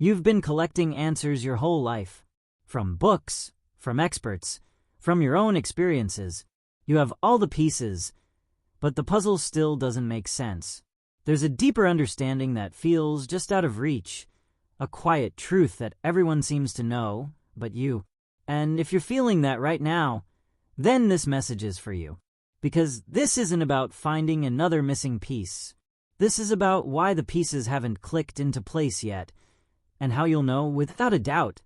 You've been collecting answers your whole life. From books, from experts, from your own experiences. You have all the pieces, but the puzzle still doesn't make sense. There's a deeper understanding that feels just out of reach, a quiet truth that everyone seems to know, but you. And if you're feeling that right now, then this message is for you. Because this isn't about finding another missing piece. This is about why the pieces haven't clicked into place yet, and how you'll know, without a doubt,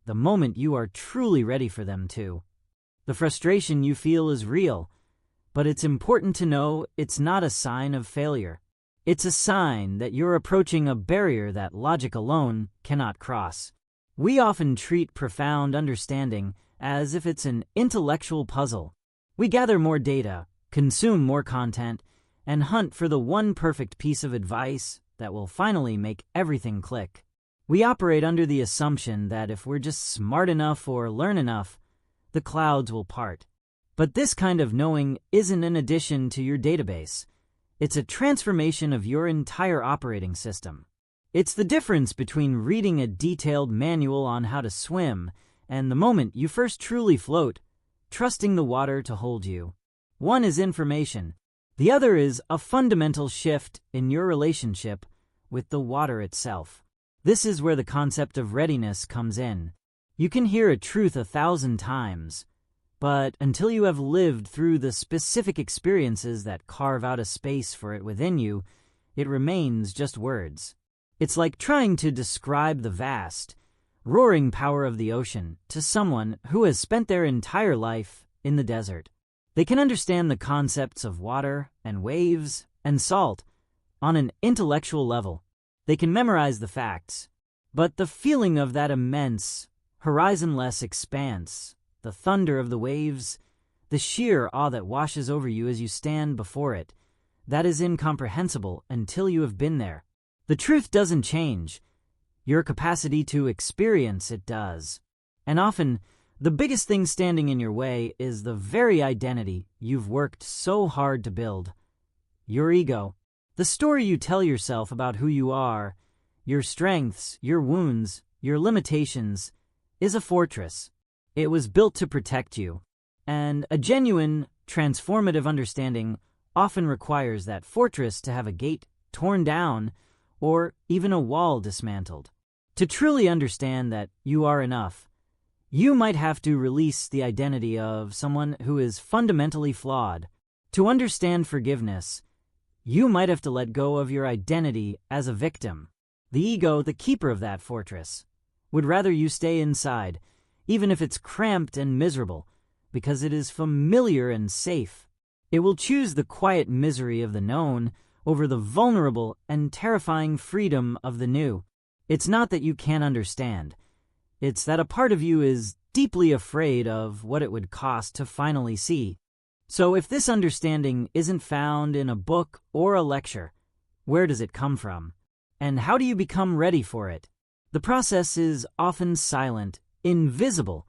the moment you are truly ready for them to. The frustration you feel is real, but it's important to know it's not a sign of failure. It's a sign that you're approaching a barrier that logic alone cannot cross. We often treat profound understanding as if it's an intellectual puzzle. We gather more data, consume more content, and hunt for the one perfect piece of advice that will finally make everything click. We operate under the assumption that if we're just smart enough or learn enough, the clouds will part. But this kind of knowing isn't an addition to your database. It's a transformation of your entire operating system. It's the difference between reading a detailed manual on how to swim and the moment you first truly float, trusting the water to hold you. One is information. The other is a fundamental shift in your relationship with the water itself. This is where the concept of readiness comes in. You can hear a truth 1,000 times, but until you have lived through the specific experiences that carve out a space for it within you, it remains just words. It's like trying to describe the vast, roaring power of the ocean to someone who has spent their entire life in the desert. They can understand the concepts of water and waves and salt on an intellectual level. They can memorize the facts, but the feeling of that immense, horizonless expanse, the thunder of the waves, the sheer awe that washes over you as you stand before it, that is incomprehensible until you have been there. The truth doesn't change. Your capacity to experience it does. And often, the biggest thing standing in your way is the very identity you've worked so hard to build. Your ego. The story you tell yourself about who you are, your strengths, your wounds, your limitations, is a fortress. It was built to protect you. And a genuine, transformative understanding often requires that fortress to have a gate torn down or even a wall dismantled. To truly understand that you are enough, you might have to release the identity of someone who is fundamentally flawed. To understand forgiveness, you might have to let go of your identity as a victim. The ego, the keeper of that fortress, would rather you stay inside, even if it's cramped and miserable, because it is familiar and safe. It will choose the quiet misery of the known over the vulnerable and terrifying freedom of the new. It's not that you can't understand. It's that a part of you is deeply afraid of what it would cost to finally see. So if this understanding isn't found in a book or a lecture, where does it come from? And how do you become ready for it? The process is often silent, invisible,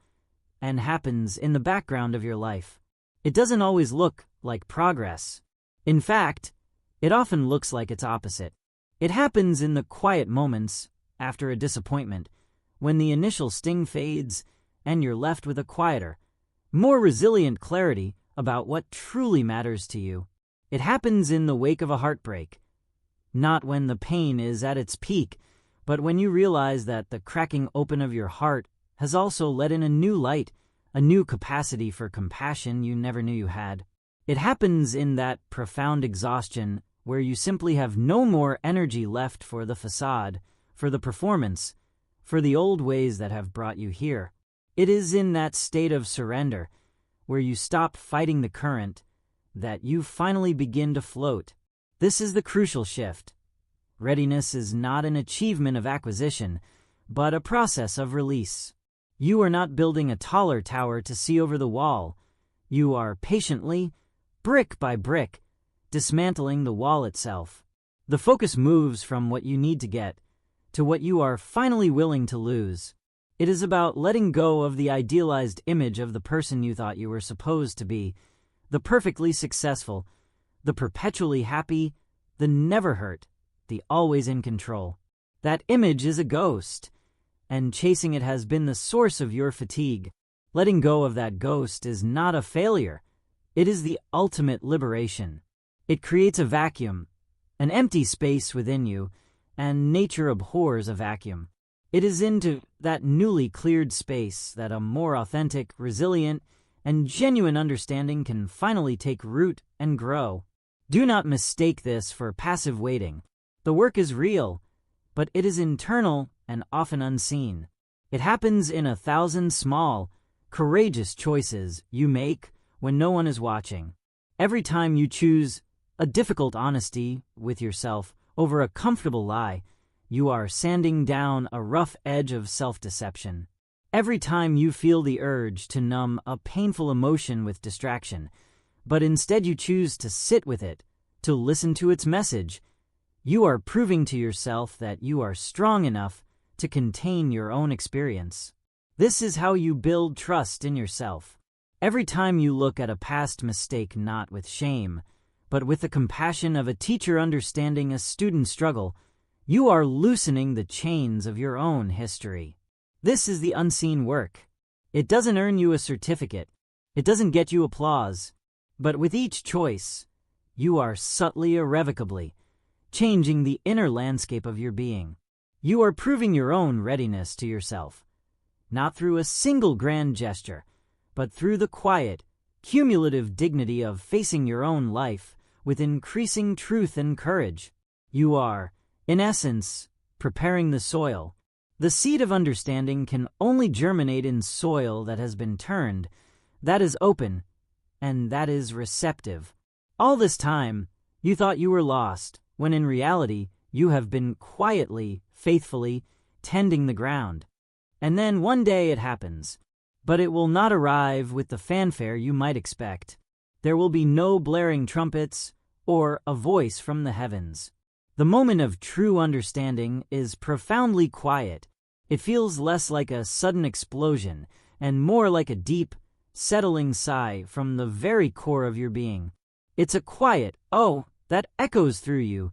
and happens in the background of your life. It doesn't always look like progress. In fact, it often looks like its opposite. It happens in the quiet moments after a disappointment, when the initial sting fades and you're left with a quieter, more resilient clarity about what truly matters to you. It happens in the wake of a heartbreak, not when the pain is at its peak, but when you realize that the cracking open of your heart has also let in a new light, a new capacity for compassion you never knew you had. It happens in that profound exhaustion where you simply have no more energy left for the facade, for the performance, for the old ways that have brought you here. It is in that state of surrender, where you stop fighting the current, that you finally begin to float. This is the crucial shift. Readiness is not an achievement of acquisition, but a process of release. You are not building a taller tower to see over the wall. You are patiently, brick by brick, dismantling the wall itself. The focus moves from what you need to get to what you are finally willing to lose. It is about letting go of the idealized image of the person you thought you were supposed to be, the perfectly successful, the perpetually happy, the never hurt, the always in control. That image is a ghost, and chasing it has been the source of your fatigue. Letting go of that ghost is not a failure. It is the ultimate liberation. It creates a vacuum, an empty space within you, and nature abhors a vacuum. It is into that newly cleared space that a more authentic, resilient, and genuine understanding can finally take root and grow. Do not mistake this for passive waiting. The work is real, but it is internal and often unseen. It happens in 1,000 small, courageous choices you make when no one is watching. Every time you choose a difficult honesty with yourself over a comfortable lie, you are sanding down a rough edge of self-deception. Every time you feel the urge to numb a painful emotion with distraction, but instead you choose to sit with it, to listen to its message, you are proving to yourself that you are strong enough to contain your own experience. This is how you build trust in yourself. Every time you look at a past mistake not with shame, but with the compassion of a teacher understanding a student's struggle, you are loosening the chains of your own history. This is the unseen work. It doesn't earn you a certificate. It doesn't get you applause. But with each choice, you are subtly, irrevocably changing the inner landscape of your being. You are proving your own readiness to yourself, not through a single grand gesture, but through the quiet, cumulative dignity of facing your own life with increasing truth and courage. You are, in essence, preparing the soil. The seed of understanding can only germinate in soil that has been turned, that is open, and that is receptive. All this time, you thought you were lost, when in reality, you have been quietly, faithfully, tending the ground. And then one day it happens, but it will not arrive with the fanfare you might expect. There will be no blaring trumpets or a voice from the heavens. The moment of true understanding is profoundly quiet. It feels less like a sudden explosion and more like a deep, settling sigh from the very core of your being. It's a quiet, oh, that echoes through you,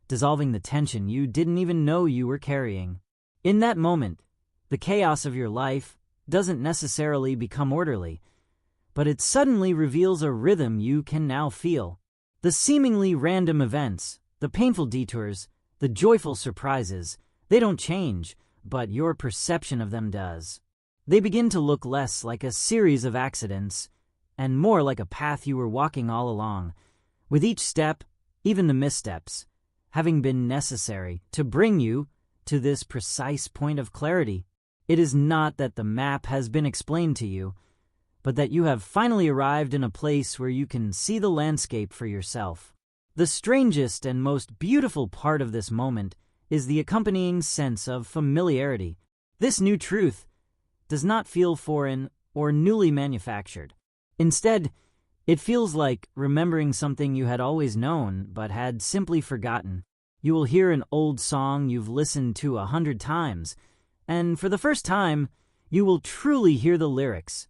dissolving the tension you didn't even know you were carrying. In that moment, the chaos of your life doesn't necessarily become orderly, but it suddenly reveals a rhythm you can now feel. The seemingly random events, the painful detours, the joyful surprises, they don't change, but your perception of them does. They begin to look less like a series of accidents and more like a path you were walking all along, with each step, even the missteps, having been necessary to bring you to this precise point of clarity. It is not that the map has been explained to you, but that you have finally arrived in a place where you can see the landscape for yourself. The strangest and most beautiful part of this moment is the accompanying sense of familiarity. This new truth does not feel foreign or newly manufactured. Instead, it feels like remembering something you had always known but had simply forgotten. You will hear an old song you've listened to 100 times, and for the first time, you will truly hear the lyrics,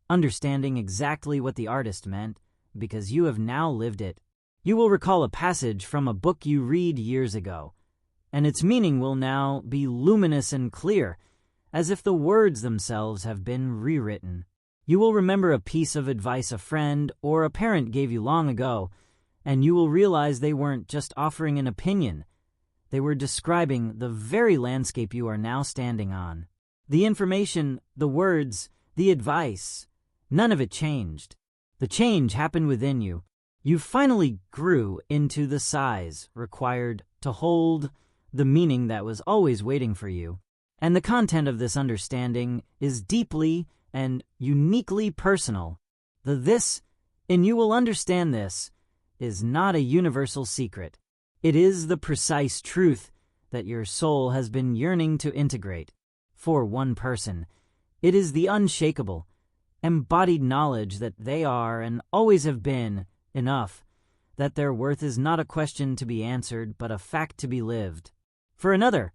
understanding exactly what the artist meant, because you have now lived it. You will recall a passage from a book you read years ago, and its meaning will now be luminous and clear, as if the words themselves have been rewritten. You will remember a piece of advice a friend or a parent gave you long ago, and you will realize they weren't just offering an opinion. They were describing the very landscape you are now standing on. The information, the words, the advice, none of it changed. The change happened within you. You finally grew into the size required to hold the meaning that was always waiting for you. And the content of this understanding is deeply and uniquely personal. The this, and you will understand this, is not a universal secret. It is the precise truth that your soul has been yearning to integrate. For one person, it is the unshakable, embodied knowledge that they are and always have been enough, that their worth is not a question to be answered but a fact to be lived. For another,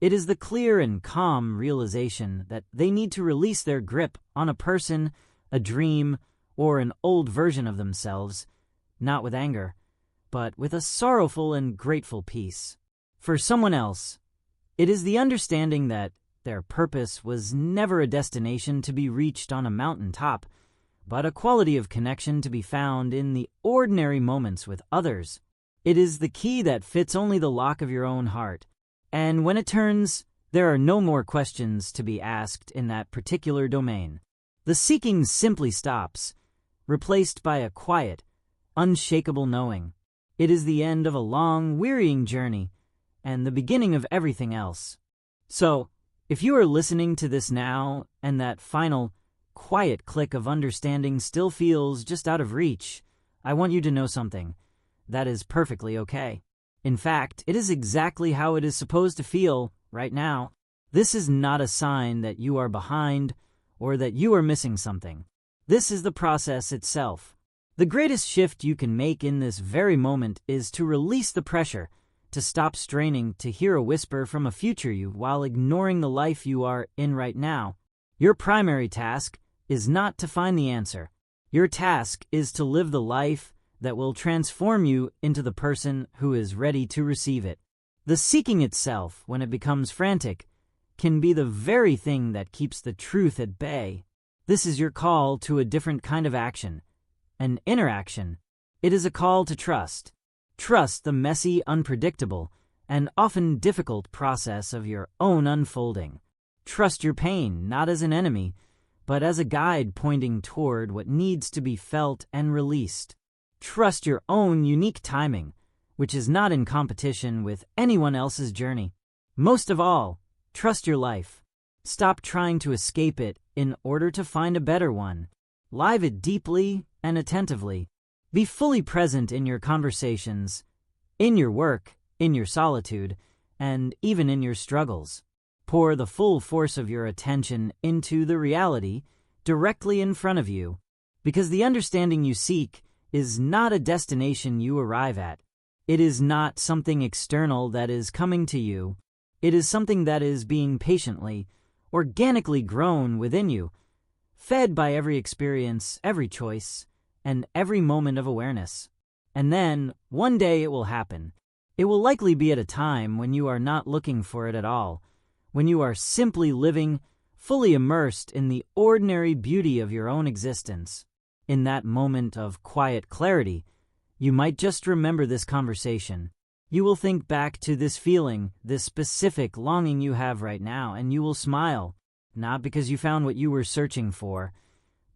it is the clear and calm realization that they need to release their grip on a person, a dream, or an old version of themselves, not with anger, but with a sorrowful and grateful peace. For someone else, It is the understanding that their purpose was never a destination to be reached on a mountaintop, but a quality of connection to be found in the ordinary moments with others. It is the key that fits only the lock of your own heart, and when it turns, there are no more questions to be asked in that particular domain. The seeking simply stops, replaced by a quiet, unshakable knowing. It is the end of a long, wearying journey, and the beginning of everything else. So, if you are listening to this now, and that final, quiet click of understanding still feels just out of reach, I want you to know something. That is perfectly okay. In fact, it is exactly how it is supposed to feel right now. This is not a sign that you are behind or that you are missing something. This is the process itself. The greatest shift you can make in this very moment is to release the pressure, to stop straining to hear a whisper from a future you while ignoring the life you are in right now. Your primary task is not to find the answer. Your task is to live the life that will transform you into the person who is ready to receive it. The seeking itself, when it becomes frantic, can be the very thing that keeps the truth at bay. This is your call to a different kind of action, an inner action. It is a call to trust. Trust the messy, unpredictable, and often difficult process of your own unfolding. Trust your pain, not as an enemy, but as a guide pointing toward what needs to be felt and released. Trust your own unique timing, which is not in competition with anyone else's journey. Most of all, trust your life. Stop trying to escape it in order to find a better one. Live it deeply and attentively. Be fully present in your conversations, in your work, in your solitude, and even in your struggles. Pour the full force of your attention into the reality directly in front of you, because the understanding you seek is not a destination you arrive at. It is not something external that is coming to you. It is something that is being patiently, organically grown within you, fed by every experience, every choice, and every moment of awareness. And then, one day it will happen. It will likely be at a time when you are not looking for it at all, when you are simply living, fully immersed in the ordinary beauty of your own existence. In that moment of quiet clarity, you might just remember this conversation. You will think back to this feeling, this specific longing you have right now, and you will smile, not because you found what you were searching for,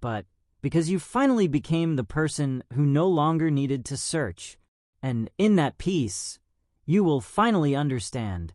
but because you finally became the person who no longer needed to search. And in that peace, you will finally understand